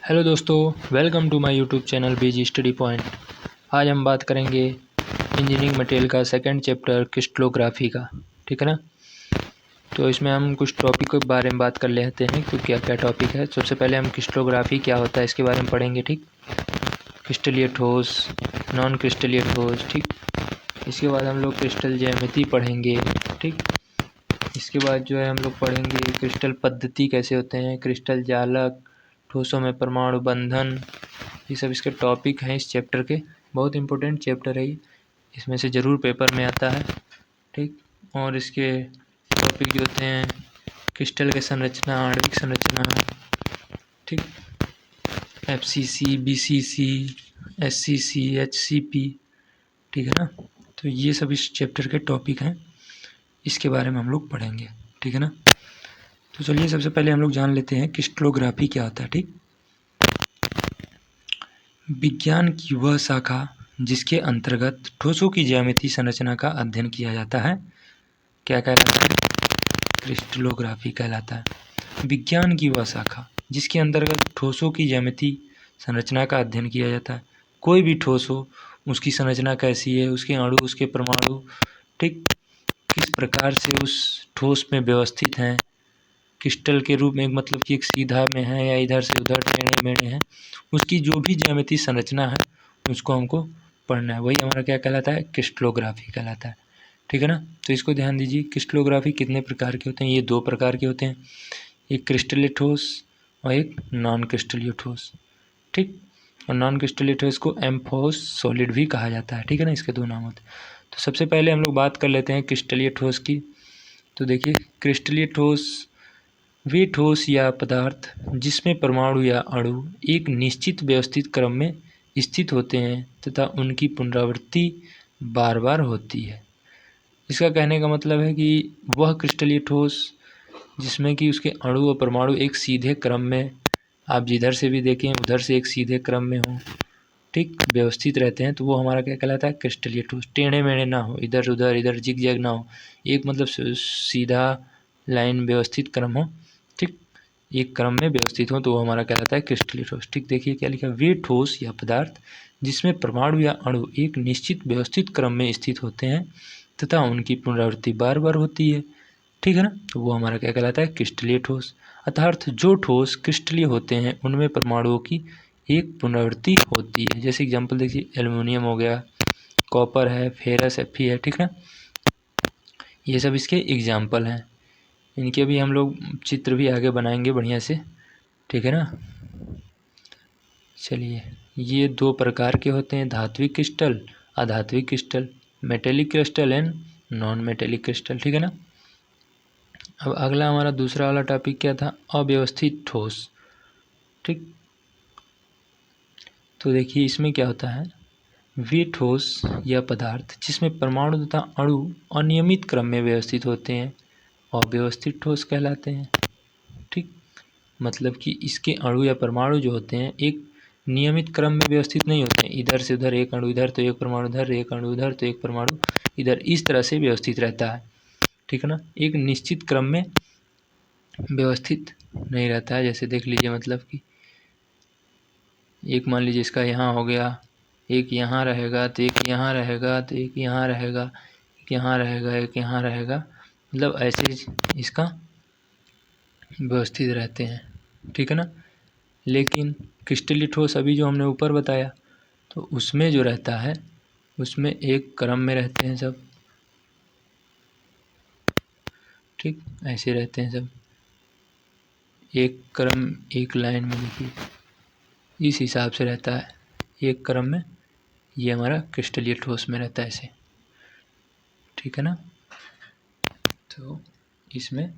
Hello दोस्तों, welcome to my YouTube channel BG study point. आज हम बात करेंगे इंजीनियरिंग मटेरियल का सेकंड चैप्टर क्रिस्टलोग्राफी का। ठीक है ना। तो इसमें हम कुछ टॉपिक के बारे में बात कर लेते हैं कि क्या क्या टॉपिक है। सबसे पहले हम क्रिस्टलोग्राफी क्या होता है इसके बारे में पढ़ेंगे। ठीक, क्रिस्टलीय ठोस, नॉन क्रिस्टलीय ठोस। ठीक, इसके बाद हम लोग क्रिस्टल ज्यामिति पढ़ेंगे। ठीक, इसके बाद जो है हम लोग पढ़ेंगे क्रिस्टल पद्धति कैसे होते हैं, क्रिस्टल जालक, ठोसों में परमाणु बंधन। ये सब इसके टॉपिक हैं इस चैप्टर के। बहुत इंपॉर्टेंट चैप्टर है ये, इसमें से ज़रूर पेपर में आता है। ठीक, और इसके टॉपिक जो होते हैं क्रिस्टल के संरचना, आणविक संरचना। ठीक, FCC, BCC, SCC, HCP। ठीक है ना। तो ये सब इस चैप्टर के टॉपिक हैं, इसके बारे में हम लोग पढ़ेंगे। ठीक है ना। तो चलिए सबसे पहले हम लोग जान लेते हैं क्रिस्टलोग्राफी क्या होता है। ठीक, विज्ञान की वह शाखा जिसके अंतर्गत ठोसों की ज्यामितीय संरचना का अध्ययन किया जाता है क्या कहलाता है? क्रिस्टलोग्राफी कहलाता है। विज्ञान की वह शाखा जिसके अंतर्गत ठोसों की ज्यामितीय संरचना का अध्ययन किया जाता है। कोई भी ठोस हो, उसकी संरचना कैसी है, उसके अणु, उसके परमाणु, ठीक, किस प्रकार से उस ठोस में व्यवस्थित हैं, क्रिस्टल के रूप में, मतलब कि एक सीधा में है या इधर से उधर टेढ़े मेढ़े हैं, उसकी जो भी ज्यामितीय संरचना है उसको हमको पढ़ना है। वही हमारा क्या कहलाता है? क्रिस्टलोग्राफी कहलाता है। ठीक है ना। तो इसको ध्यान दीजिए, क्रिस्टलोग्राफी कितने प्रकार के होते हैं? ये दो प्रकार के होते हैं, एक क्रिस्टलीय ठोस और एक नॉन क्रिस्टलीय ठोस। ठीक, और नॉन क्रिस्टलीय ठोस को एम्फोस सॉलिड भी कहा जाता है। ठीक है ना, इसके दो नाम होते हैं। तो सबसे पहले हम लोग बात कर लेते हैं क्रिस्टलीय ठोस की। तो देखिए, क्रिस्टलीय ठोस वे ठोस या पदार्थ जिसमें परमाणु या अणु एक निश्चित व्यवस्थित क्रम में स्थित होते हैं तथा उनकी पुनरावृत्ति बार बार होती है। इसका कहने का मतलब है कि वह क्रिस्टलीय ठोस जिसमें कि उसके अणु और परमाणु एक सीधे क्रम में, आप जिधर से भी देखें उधर से एक सीधे क्रम में हो, ठीक, व्यवस्थित रहते हैं, तो वो हमारा क्या कहलाता है? क्रिस्टलीय ठोस। टेढ़े मेढ़े ना हो, इधर उधर इधर जिग जैग ना हो, एक मतलब सीधा लाइन व्यवस्थित क्रम हो, ठीक, एक क्रम में व्यवस्थित हो, तो वो हमारा कहलाता है क्रिस्टलीय ठोस। ठीक, देखिए क्या लिखा, वे ठोस या पदार्थ जिसमें परमाणु या अणु एक निश्चित व्यवस्थित क्रम में स्थित होते हैं तथा उनकी पुनरावृत्ति बार बार होती है। ठीक है ना। तो वो हमारा क्या कहलाता है? क्रिस्टलीय ठोस। अर्थात जो ठोस क्रिस्टलीय होते हैं उनमें परमाणुओं की एक पुनरावृत्ति होती है। जैसे एग्जाम्पल देखिए, एल्युमिनियम हो गया, कॉपर है, फेरस Fe है। ठीक है, ये सब इसके एग्जाम्पल हैं। इनके भी हम लोग चित्र भी आगे बनाएंगे बढ़िया से। ठीक है ना। चलिए, ये दो प्रकार के होते हैं, धात्विक क्रिस्टल, अधात्विक crystal, metallic crystal and non metallic crystal. ठीक है ना। अब अगला हमारा दूसरा वाला टॉपिक क्या था? अव्यवस्थित ठोस। ठीक, तो देखिए इसमें क्या होता है, वे ठोस या पदार्थ जिसमें परमाणु तथा अणु अनियमित क्रम में व्यवस्थित होते हैं अव्यवस्थित ठोस कहलाते हैं। ठीक, मतलब कि इसके अणु या परमाणु जो होते हैं एक नियमित क्रम में व्यवस्थित नहीं होते हैं, इधर से उधर एक अणु इधर तो एक परमाणु इधर, एक अणु इधर तो एक परमाणु इधर, इस तरह से व्यवस्थित रहता है। ठीक है ना, एक निश्चित क्रम में व्यवस्थित नहीं रहता है। जैसे देख लीजिए, मतलब कि एक मान लीजिए इसका यहाँ हो गया, एक यहाँ रहेगा तो एक यहाँ रहेगा तो एक यहाँ रहेगा, एक यहाँ रहेगा, एक यहाँ रहेगा, मतलब ऐसे इसका व्यवस्थित रहते हैं। ठीक है ना। लेकिन क्रिस्टलीय ठोस अभी जो हमने ऊपर बताया, तो उसमें जो रहता है उसमें एक क्रम में रहते हैं सब। ठीक, ऐसे रहते हैं सब, एक क्रम एक लाइन में। देखिए इस हिसाब से रहता है, एक क्रम में। ये हमारा क्रिस्टलीय ठोस में रहता है ऐसे। ठीक है ना। तो इसमें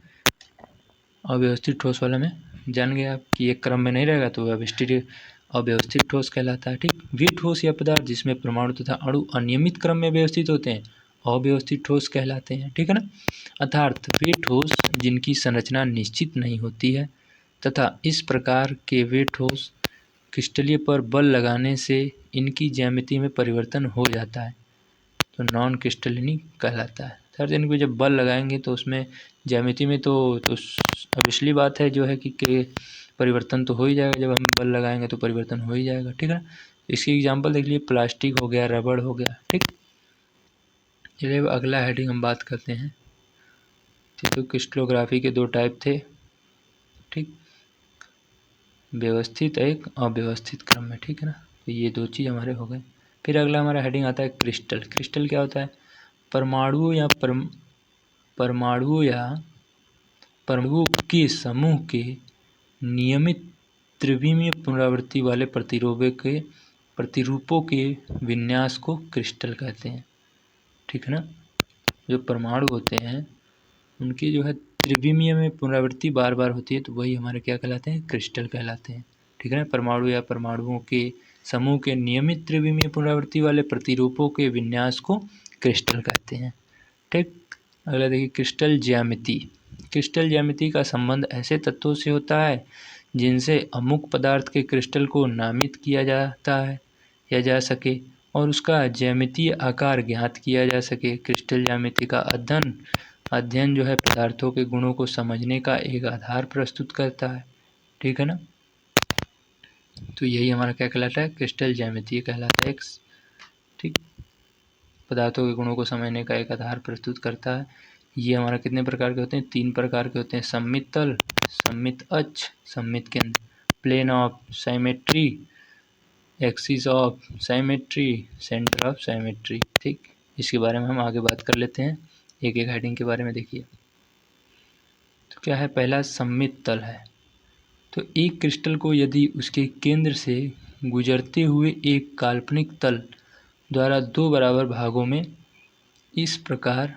अव्यवस्थित ठोस वाला में जान गए आप कि एक क्रम में नहीं रहेगा तो अव्यवस्थित ठोस कहलाता है। ठीक, वे ठोस या पदार्थ जिसमें परमाणु तथा अणु अनियमित क्रम में व्यवस्थित होते हैं अव्यवस्थित ठोस कहलाते हैं। ठीक है ना। अर्थात वे ठोस जिनकी संरचना निश्चित नहीं होती है तथा इस प्रकार के वे ठोस क्रिस्टलीय पर बल लगाने से इनकी ज्यामिति में परिवर्तन हो जाता है, तो नॉन क्रिस्टलिनी कहलाता है। शर्त यानी कि जब बल लगाएंगे तो उसमें ज्यामिति में तो ऑब्वियसली बात है जो है कि परिवर्तन तो हो ही जाएगा, जब हम बल लगाएंगे तो परिवर्तन हो ही जाएगा, ठीक है ना। इसकी एग्जांपल देख लीजिए, प्लास्टिक हो गया, रबड़ हो गया, ठीक। चलिए अब अगला हेडिंग हम बात करते हैं। तो क्रिस्टलोग्राफी के दो टाइप थे, ठीक, व्यवस्थित एक अव्यवस्थित क्रम में, ठीक है ना। तो ये दो चीज़ हमारे हो गए। फिर अगला हमारा हेडिंग आता है क्रिस्टल। क्रिस्टल क्या होता है? परमाणुओं परमाणुओं के समूह के नियमित त्रिविमीय पुनरावृत्ति वाले प्रतिरूपों के विन्यास को क्रिस्टल कहते हैं, ठीक है ना। जो परमाणु होते हैं उनकी जो है त्रिविमीय में पुनरावृत्ति बार बार होती है, तो वही हमारे क्या कहलाते हैं? क्रिस्टल कहलाते हैं, ठीक है ना। परमाणु या परमाणुओं के समूह के नियमित त्रिविमीय पुनरावृत्ति वाले प्रतिरूपों के विन्यास को क्रिस्टल कहते हैं, ठीक। अगला देखिए क्रिस्टल ज्यामिति। क्रिस्टल ज्यामिति का संबंध ऐसे तत्वों से होता है जिनसे अमुक पदार्थ के क्रिस्टल को नामित किया जाता है या जा सके और उसका ज्यामितीय आकार ज्ञात किया जा सके। क्रिस्टल ज्यामिति का अध्ययन जो है पदार्थों के गुणों को समझने का एक आधार प्रस्तुत करता है, ठीक है ना। तो यही हमारा क्या कहलाता है? क्रिस्टल ज्यामिति कहलाता है, ठीक। पदार्थों के गुणों को समझने का एक आधार प्रस्तुत करता है। ये हमारा कितने प्रकार के होते हैं? 3 प्रकार के होते हैं, सममित तल, सममित अक्ष, सममित केंद्र, plane of symmetry, axis of symmetry, centre of symmetry, ठीक। इसके बारे में हम आगे बात कर लेते हैं, एक एक हेडिंग के बारे में देखिए। तो क्या है? पहला सममित तल है। तो एक क्रिस्टल को यदि उसके केंद्र से गुजरते हुए एक काल्पनिक तल द्वारा 2 बराबर भागों में इस प्रकार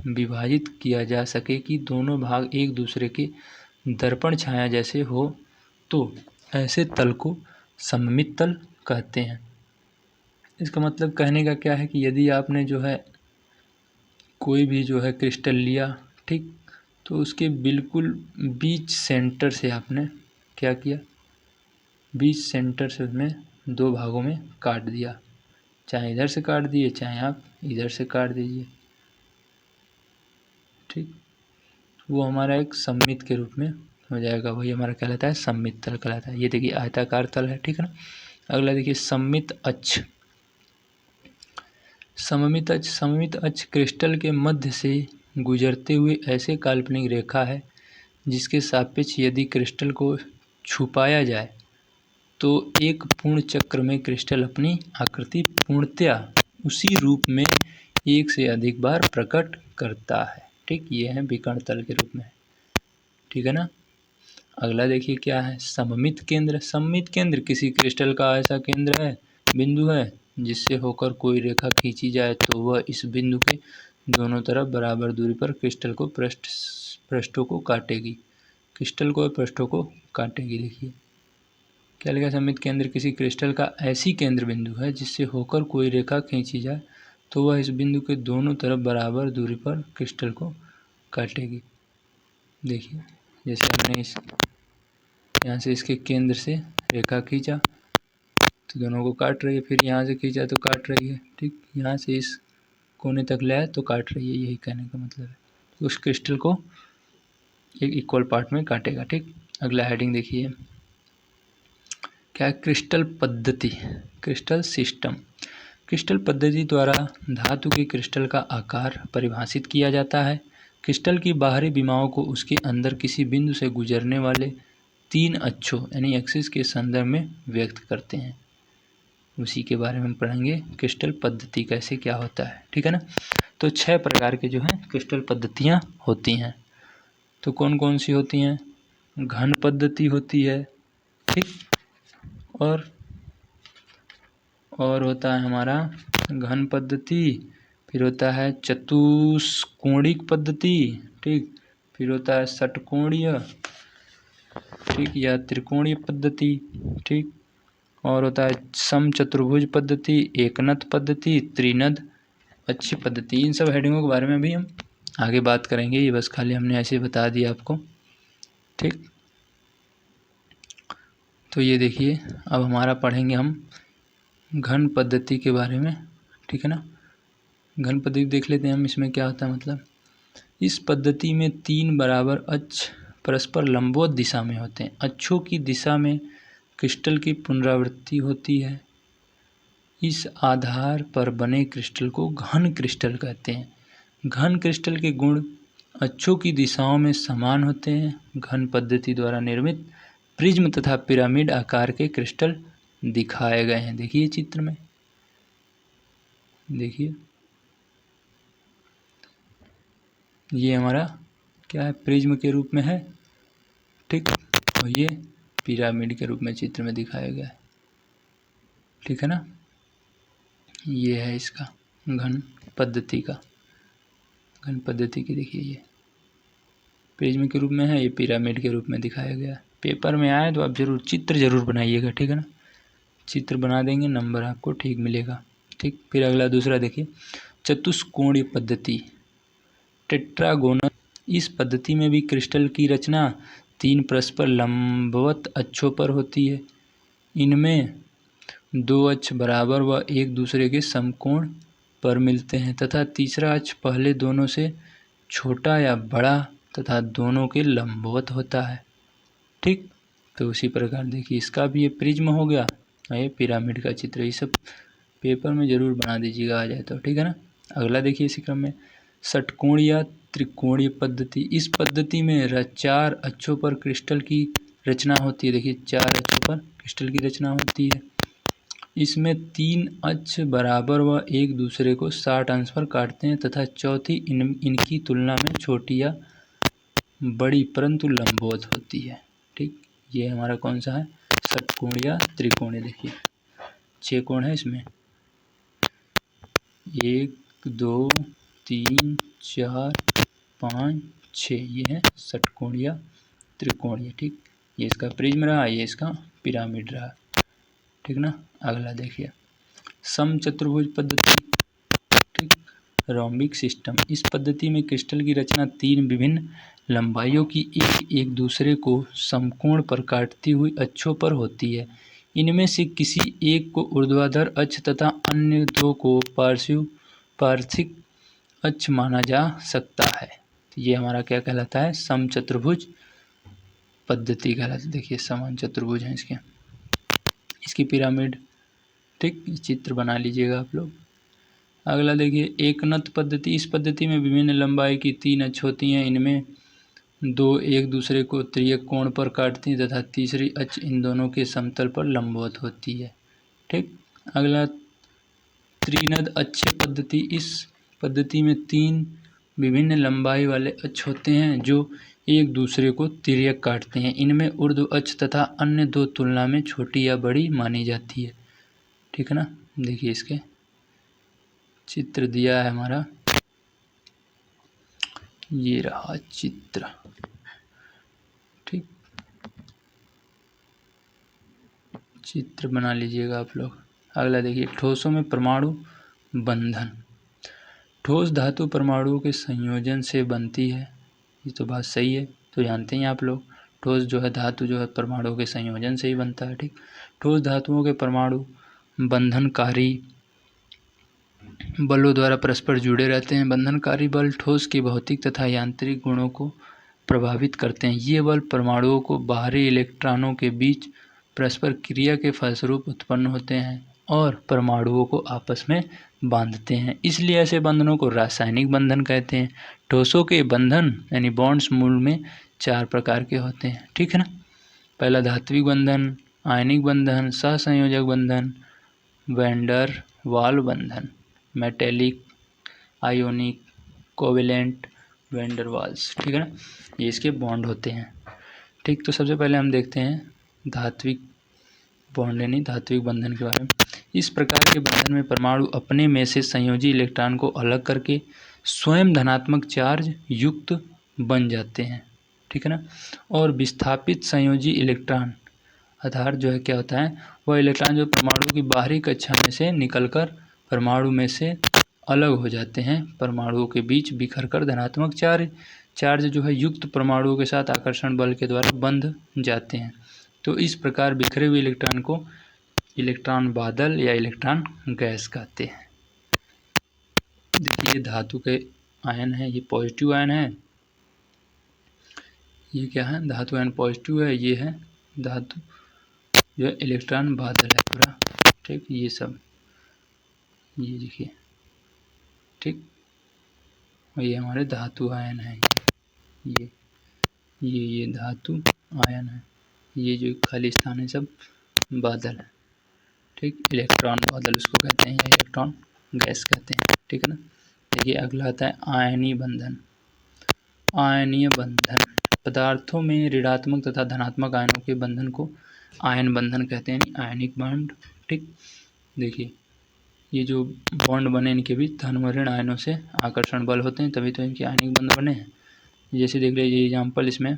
विभाजित किया जा सके कि दोनों भाग एक दूसरे के दर्पण छाया जैसे हो, तो ऐसे तल को सममित तल कहते हैं। इसका मतलब कहने का क्या है कि यदि आपने जो है कोई भी जो है क्रिस्टल लिया, ठीक, तो उसके बिल्कुल बीच सेंटर से आपने क्या किया? बीच सेंटर से उसमें 2 भागों में काट दिया, चाहे इधर से काट दिए चाहे आप इधर से काट दीजिए, ठीक। वो हमारा एक सममित के रूप में हो जाएगा, वही हमारा कहलाता है सममित तल कहलाता है। ये देखिए आयताकार तल है, ठीक है ना। अगला देखिए सममित अक्ष। सममित अक्ष क्रिस्टल के मध्य से गुजरते हुए ऐसे काल्पनिक रेखा है जिसके सापेक्ष यदि क्रिस्टल को छुपाया जाए तो एक पूर्ण चक्र में क्रिस्टल अपनी आकृति पूर्णतया उसी रूप में एक से अधिक बार प्रकट करता है, ठीक। ये है विकर्ण तल के रूप में, ठीक है ना। अगला देखिए क्या है? सममित केंद्र। सममित केंद्र किसी क्रिस्टल का ऐसा केंद्र है, बिंदु है, जिससे होकर कोई रेखा खींची जाए तो वह इस बिंदु के दोनों तरफ बराबर दूरी पर क्रिस्टल को पृष्ठों को काटेगी, क्रिस्टल को पृष्ठों को काटेगी। देखिए क्या लिखा? सममित केंद्र किसी क्रिस्टल का ऐसी केंद्र बिंदु है जिससे होकर कोई रेखा खींची जाए तो वह इस बिंदु के दोनों तरफ बराबर दूरी पर क्रिस्टल को काटेगी। देखिए जैसे हमने इस यहाँ से इसके केंद्र से रेखा खींचा तो दोनों को काट रही है, फिर यहाँ से खींचा तो काट रही है, ठीक। यहाँ से इस कोने तक लाया तो काट रही है, यही कहने का मतलब है। तो उस क्रिस्टल को एक इक्वल पार्ट में काटेगा, ठीक। अगला हेडिंग देखिए क्या है? क्रिस्टल पद्धति, क्रिस्टल सिस्टम। क्रिस्टल पद्धति द्वारा धातु के क्रिस्टल का आकार परिभाषित किया जाता है। क्रिस्टल की बाहरी विमाओं को उसके अंदर किसी बिंदु से गुजरने वाले 3 अक्षों यानी एक्सिस के संदर्भ में व्यक्त करते हैं। उसी के बारे में हम पढ़ेंगे, क्रिस्टल पद्धति कैसे क्या होता है, ठीक है ना। तो 6 प्रकार के जो हैं क्रिस्टल पद्धतियाँ होती हैं। तो कौन कौन सी होती हैं? घन पद्धति होती है, ठीक, और होता है हमारा घन पद्धति, फिर होता है चतुष्कोणिक पद्धति, ठीक, फिर होता है षटकोणीय, ठीक, या त्रिकोणीय पद्धति, ठीक, और होता है समचतुर्भुज पद्धति, एकनत पद्धति, त्रिनद अच्छी पद्धति। इन सब हेडिंगों के बारे में भी हम आगे बात करेंगे, ये बस खाली हमने ऐसे बता दिया आपको, ठीक। तो ये देखिए अब हमारा पढ़ेंगे हम घन पद्धति के बारे में, ठीक है ना। घन पद्धति देख लेते हैं हम, इसमें क्या होता है मतलब, इस पद्धति में 3 बराबर अक्ष परस्पर लंबवत दिशा में होते हैं। अक्षों की दिशा में क्रिस्टल की पुनरावृत्ति होती है। इस आधार पर बने क्रिस्टल को घन क्रिस्टल कहते हैं। घन क्रिस्टल के गुण अक्षों की दिशाओं में समान होते हैं। घन पद्धति द्वारा निर्मित प्रिज्म तथा पिरामिड आकार के क्रिस्टल दिखाए गए हैं। देखिए चित्र में, देखिए ये हमारा क्या है, प्रिज्म के रूप में है, ठीक, और ये पिरामिड के रूप में चित्र में दिखाया गया है, ठीक है ना। ये है इसका घन पद्धति का, घन पद्धति की देखिए ये प्रिज्म के रूप में है, ये पिरामिड के रूप में दिखाया गया है। पेपर में आए तो आप जरूर चित्र जरूर बनाइएगा, ठीक है ना। चित्र बना देंगे नंबर आपको ठीक मिलेगा, ठीक। फिर अगला दूसरा देखिए, चतुष्कोणीय पद्धति, टेट्रागोनल। इस पद्धति में भी क्रिस्टल की रचना 3 परस्पर लंबवत अक्षों पर होती है। इनमें 2 अक्ष बराबर व एक दूसरे के समकोण पर मिलते हैं तथा तीसरा अक्ष पहले दोनों से छोटा या बड़ा तथा दोनों के लंबवत होता है, ठीक। तो उसी प्रकार देखिए इसका भी ये प्रिज्म हो गया, ये पिरामिड का चित्र। ये सब पेपर में ज़रूर बना दीजिएगा आ जाए तो, ठीक है ना। अगला देखिए इसी क्रम में, षटकोणीय त्रिकोणीय पद्धति। इस पद्धति में 4 अक्षों पर क्रिस्टल की रचना होती है। देखिए 4 अक्षों पर क्रिस्टल की रचना होती है। इसमें 3 अक्ष बराबर व एक दूसरे को 60 अंश पर काटते हैं तथा चौथी इनकी तुलना में छोटी या बड़ी परंतु लंबवत होती है, ठीक। ये हमारा कौन सा है, षटकोण या त्रिकोणीय। देखिए 6 कोण है इसमें, 1 2 3 4 5 6, ये है षटकोण या त्रिकोणीय, ठीक। ये इसका प्रिज्म रहा, ये इसका पिरामिड रहा, ठीक ना। अगला देखिए, समचतुर्भुज पद्धति, ठीक, रोम्बिक सिस्टम। इस पद्धति में क्रिस्टल की रचना 3 विभिन्न लंबाइयों की एक दूसरे को समकोण पर काटती हुई अक्षों पर होती है। इनमें से किसी एक को ऊर्ध्वाधर अक्ष तथा अन्य 2 को पार्श्विक अक्ष माना जा सकता है। तो ये हमारा क्या कहलाता है, समचतुर्भुज पद्धति कहलाती है। देखिए समान चतुर्भुज हैं इसकी पिरामिड, ठीक। चित्र बना लीजिएगा आप लोग। अगला देखिए, एकनत पद्धति। इस पद्धति में विभिन्न लंबाई की 3 अक्ष होती हैं। इनमें 2 एक दूसरे को तिर्यक कोण पर काटती हैं तथा तीसरी अक्ष इन दोनों के समतल पर लंबवत होती है, ठीक। अगला त्रिनद अक्ष पद्धति। इस पद्धति में 3 विभिन्न लंबाई वाले अक्ष होते हैं जो एक दूसरे को तिर्यक काटते हैं। इनमें ऊर्ध्व अक्ष तथा अन्य 2 तुलना में छोटी या बड़ी मानी जाती है, ठीक है ना। देखिए इसके चित्र दिया है हमारा, ये रहा चित्र, ठीक। चित्र बना लीजिएगा आप लोग। अगला देखिए, ठोसों में परमाणु बंधन। ठोस धातु परमाणुओं के संयोजन से बनती है, ये तो बात सही है, तो जानते हैं आप लोग। ठोस जो है धातु जो है परमाणुओं के संयोजन से ही बनता है, ठीक। ठोस धातुओं के परमाणु बंधनकारी बलों द्वारा परस्पर जुड़े रहते हैं। बंधनकारी बल ठोस के भौतिक तथा यांत्रिक गुणों को प्रभावित करते हैं। ये बल परमाणुओं को बाहरी इलेक्ट्रॉनों के बीच परस्पर क्रिया के फलस्वरूप उत्पन्न होते हैं और परमाणुओं को आपस में बांधते हैं। इसलिए ऐसे बंधनों को रासायनिक बंधन कहते हैं। ठोसों के बंधन यानी बॉन्ड्स मूल में 4 प्रकार के होते हैं, ठीक है ना। पहला धात्विक बंधन, आयनिक बंधन, सहसंयोजक बंधन, वैंडर वाल बंधन, metallic, ionic, covalent, van der Waals, ठीक है ना। ये इसके बॉन्ड होते हैं, ठीक। तो सबसे पहले हम देखते हैं धात्विक बॉन्ड यानी धात्विक बंधन के बारे में। इस प्रकार के बंधन में परमाणु अपने में से संयोजी इलेक्ट्रॉन को अलग करके स्वयं धनात्मक चार्ज युक्त बन जाते हैं, ठीक है ना। और विस्थापित संयोजी इलेक्ट्रॉन आधार जो है क्या होता है, वह इलेक्ट्रॉन जो परमाणु की बाहरी कक्षा में से निकलकर परमाणु में से अलग हो जाते हैं, परमाणुओं के बीच बिखर कर धनात्मक चार्ज जो है युक्त परमाणुओं के साथ आकर्षण बल के द्वारा बंध जाते हैं। तो इस प्रकार बिखरे हुए इलेक्ट्रॉन को इलेक्ट्रॉन बादल या इलेक्ट्रॉन गैस कहते हैं। देखिए ये धातु के आयन है, ये पॉजिटिव आयन है, ये क्या है धातु आयन पॉजिटिव है, ये है धातु जो है इलेक्ट्रॉन बादल है पूरा, ठीक। ये सब ये देखिए, ठीक। और ये हमारे धातु आयन है, ये ये धातु आयन है, ये जो खाली स्थान है सब बादल है, ठीक। इलेक्ट्रॉन बादल उसको कहते हैं, या इलेक्ट्रॉन गैस कहते हैं, ठीक है ना। देखिए अगला आता है आयनीय बंधन। आयनीय बंधन पदार्थों में ऋणात्मक तथा धनात्मक आयनों के बंधन को आयन बंधन कहते हैं, आयनिक बॉन्ड, ठीक। देखिए ये जो बॉन्ड बने इनके बीच धन व ऋण आयनों से आकर्षण बल होते हैं, तभी तो इनके आयनिक बंध बने हैं। जैसे देख लीजिए एग्जाम्पल, इसमें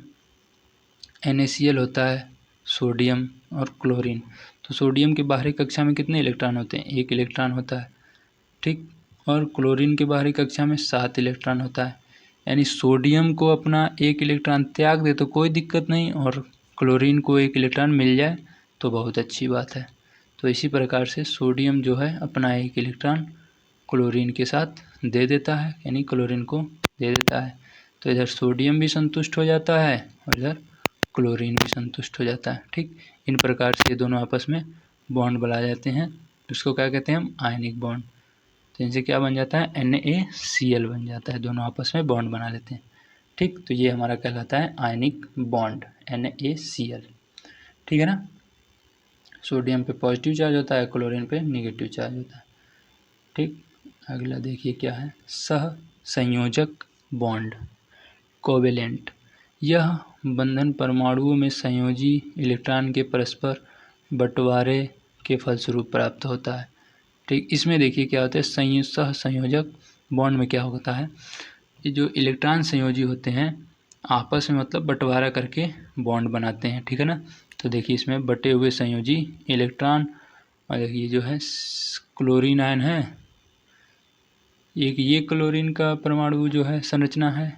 NaCl होता है, सोडियम और क्लोरीन। तो सोडियम के बाहरी कक्षा में कितने इलेक्ट्रॉन होते हैं, 1 इलेक्ट्रॉन होता है, ठीक। और क्लोरीन के बाहरी कक्षा में 7 इलेक्ट्रॉन होता है। यानी सोडियम को अपना 1 इलेक्ट्रॉन त्याग दे तो कोई दिक्कत नहीं, और क्लोरीन को 1 इलेक्ट्रॉन मिल जाए तो बहुत अच्छी बात है। तो इसी प्रकार से सोडियम जो है अपना 1 इलेक्ट्रॉन क्लोरीन के साथ दे देता है, यानी क्लोरीन को दे देता है। तो इधर सोडियम भी संतुष्ट हो जाता है और इधर क्लोरीन भी संतुष्ट हो जाता है, ठीक। इन प्रकार से ये दोनों आपस में बॉन्ड बना जाते हैं, उसको क्या कहते हैं हम, आयनिक बॉन्ड। तो इनसे क्या बन जाता है, NaCl बन जाता है, दोनों आपस में बॉन्ड बना लेते हैं, ठीक। तो ये हमारा कहलाता है आयनिक बॉन्ड, NaCl, ठीक है ना। सोडियम पे पॉजिटिव चार्ज होता है, क्लोरीन पे निगेटिव चार्ज होता है, ठीक। अगला देखिए क्या है, सह संयोजक बॉन्ड, कोवेलेंट। यह बंधन परमाणुओं में संयोजी इलेक्ट्रॉन के परस्पर बंटवारे के फलस्वरूप प्राप्त होता है, ठीक। इसमें देखिए क्या होता है, सह संयोजक बॉन्ड में क्या होता है, ये जो इलेक्ट्रॉन संयोजी होते हैं आपस में मतलब बंटवारा करके बॉन्ड बनाते हैं, ठीक है ना। तो देखिए इसमें बटे हुए संयोजी इलेक्ट्रॉन, और देखिए जो है क्लोरीन आयन है, एक ये क्लोरीन का परमाणु जो है संरचना है,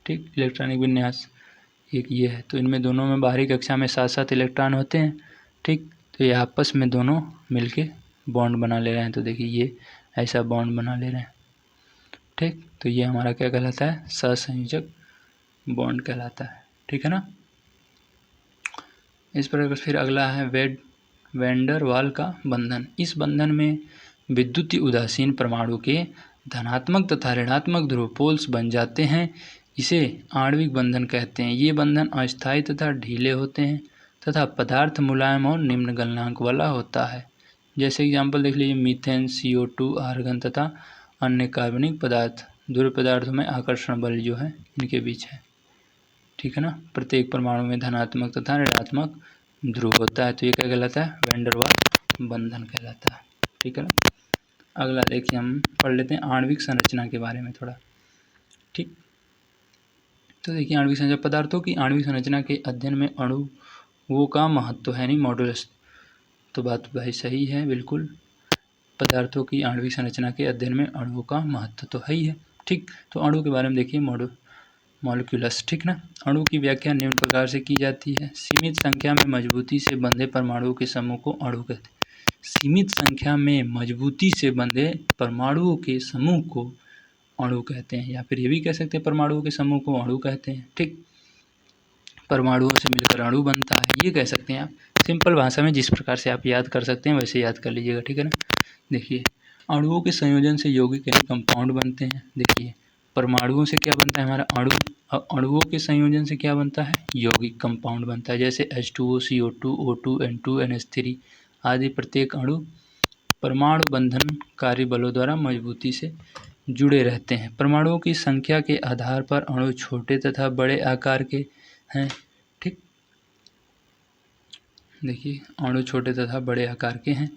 ठीक, इलेक्ट्रॉनिक विन्यास, एक ये है। तो इनमें दोनों में बाहरी कक्षा में 7-7 इलेक्ट्रॉन होते हैं, ठीक। तो ये आपस में दोनों मिलके बॉन्ड बना ले रहे हैं, तो देखिए ये ऐसा बॉन्ड बना ले रहे हैं, ठीक। तो ये हमारा क्या कहलाता है, सहसंयोजक बॉन्ड कहलाता है, ठीक है ना। इस प्रकार फिर अगला है वैंडर वाल का बंधन। इस बंधन में विद्युतीय उदासीन परमाणु के धनात्मक तथा ऋणात्मक ध्रुव पोल्स बन जाते हैं, इसे आणविक बंधन कहते हैं। ये बंधन अस्थायी तथा ढीले होते हैं तथा पदार्थ मुलायम और निम्न गलनांक वाला होता है। जैसे एग्जाम्पल देख लीजिए, मीथेन, CO2, आर्गन तथा अन्य कार्बनिक पदार्थ ध्रुव पदार्थों में आकर्षण बल जो है इनके बीच है, ठीक है ना। प्रत्येक परमाणु में धनात्मक तथा ऋणात्मक ध्रुव होता है, तो ये क्या कहलाता है, वैन डर वाल बंधन कहलाता है, ठीक है ना। अगला देखिए हम पढ़ लेते हैं आणविक संरचना के बारे में थोड़ा, ठीक। तो देखिए आणविक संरचना, पदार्थों की आणविक संरचना के अध्ययन में अणुओं का महत्व है, नहीं मॉडुलस। तो बात भाई सही है बिल्कुल, पदार्थों की आणविक संरचना के अध्ययन में अणुओं का महत्व तो है ही है, ठीक। तो अणु के बारे में देखिए, मॉलिक्यूलस, ठीक ना। अणु की व्याख्या निम्न प्रकार से की जाती है, सीमित संख्या में मजबूती से बंधे परमाणुओं के समूह को अणु कहते हैं। सीमित संख्या में मजबूती से बंधे परमाणुओं के समूह को अणु कहते हैं, या फिर ये भी कह सकते हैं परमाणुओं के समूह को अणु कहते हैं, ठीक। परमाणुओं से मिलकर अणु बनता है, ये कह सकते हैं आप। सिंपल भाषा में जिस प्रकार से आप याद कर सकते हैं वैसे याद कर लीजिएगा, ठीक है ना। देखिए अणुओं के संयोजन से यौगिक यानी कंपाउंड बनते हैं। देखिए परमाणुओं से क्या बनता है हमारा अणु, और अणुओं के संयोजन से क्या बनता है, यौगिक कंपाउंड बनता है। जैसे H2O, CO2, O2, N2, NH3 आदि। प्रत्येक अणु परमाणु बंधन कार्य बलों द्वारा मजबूती से जुड़े रहते हैं। परमाणुओं की संख्या के आधार पर अणु छोटे तथा बड़े आकार के हैं, ठीक। देखिए अणु छोटे तथा बड़े आकार के हैं।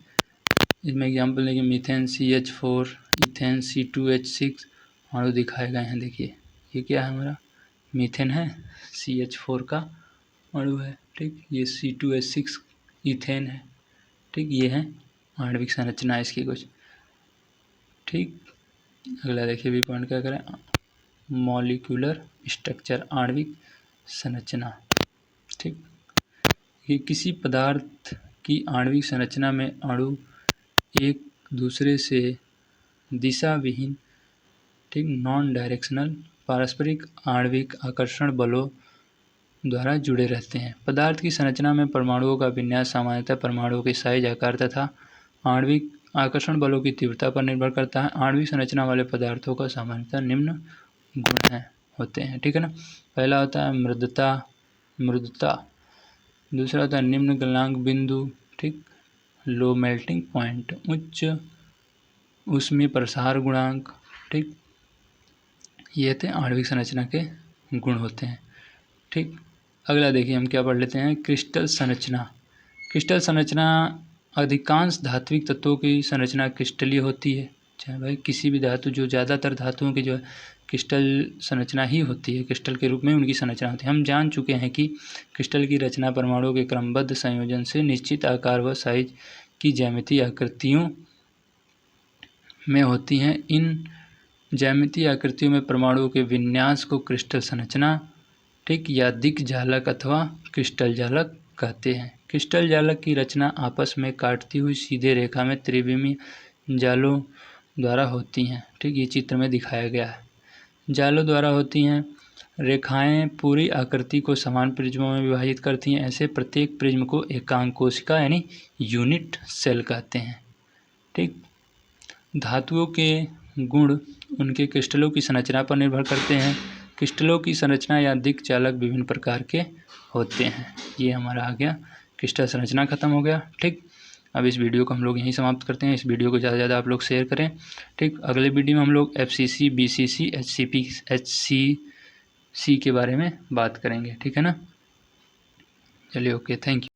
इसमें एग्जाम्पल देखिए, मीथेन CH4, इथेन C2H6 अणु दिखाए गए हैं। देखिए ये क्या है, हमारा मीथेन है, CH4 का अणु है, ठीक। ये C2H6 इथेन है, ठीक। ये है आणविक संरचना इसकी कुछ, ठीक। अगला देखिए बी पॉइंट क्या करें, मॉलिक्यूलर स्ट्रक्चर, आणविक संरचना, ठीक। ये किसी पदार्थ की आणविक संरचना में अणु एक दूसरे से दिशा विहीन ठीक, नॉन डायरेक्शनल पारस्परिक आणविक आकर्षण बलों द्वारा जुड़े रहते हैं। पदार्थ की संरचना में परमाणुओं का विन्यास सामान्यतः परमाणुओं के साइज, आकार तथा आणविक आकर्षण बलों की तीव्रता पर निर्भर करता है। आणविक संरचना वाले पदार्थों का सामान्यतः निम्न गुण होते हैं, ठीक है ना। पहला होता है मृदुता, दूसरा होता है निम्न गलनांक बिंदु, ठीक, लो मेल्टिंग पॉइंट, उच्च ऊष्मीय प्रसार गुणांक, ठीक, ये थे आणविक संरचना के गुण होते हैं, ठीक। अगला देखिए हम क्या पढ़ लेते हैं, क्रिस्टल संरचना। क्रिस्टल संरचना, अधिकांश धात्विक तत्वों की संरचना क्रिस्टलीय होती है। चाहे भाई किसी भी धातु, जो ज़्यादातर धातुओं की जो है क्रिस्टल संरचना ही होती है, क्रिस्टल के रूप में उनकी संरचना होती है। हम जान चुके हैं कि क्रिस्टल की रचना परमाणुओं के क्रमबद्ध संयोजन से निश्चित आकार व साइज की ज्यामितीय आकृतियों में होती हैं। इन ज्यामितीय आकृतियों में परमाणुओं के विन्यास को क्रिस्टल संरचना, ठीक, या दिक्जालक अथवा क्रिस्टल जालक कहते हैं। क्रिस्टल जालक की रचना आपस में काटती हुई सीधे रेखा में त्रिविमीय जालों द्वारा होती हैं, ठीक, ये चित्र में दिखाया गया है। जालों द्वारा होती हैं। रेखाएं पूरी आकृति को समान प्रिज्मों में विभाजित करती हैं। ऐसे प्रत्येक प्रिज्म को एकांक कोशिका यानी यूनिट सेल कहते हैं, ठीक। धातुओं के गुण उनके क्रिस्टलों की संरचना पर निर्भर करते हैं। क्रिस्टलों की संरचना या दिक्चालक विभिन्न प्रकार के होते हैं। ये हमारा आ गया, क्रिस्टल संरचना खत्म हो गया, ठीक। अब इस वीडियो को हम लोग यहीं समाप्त करते हैं। इस वीडियो को ज़्यादा से ज़्यादा आप लोग शेयर करें, ठीक। अगले वीडियो में हम लोग FCC, BCC, HCP, HCC के बारे में बात करेंगे, ठीक है ना। चलिए, ओके, थैंक यू।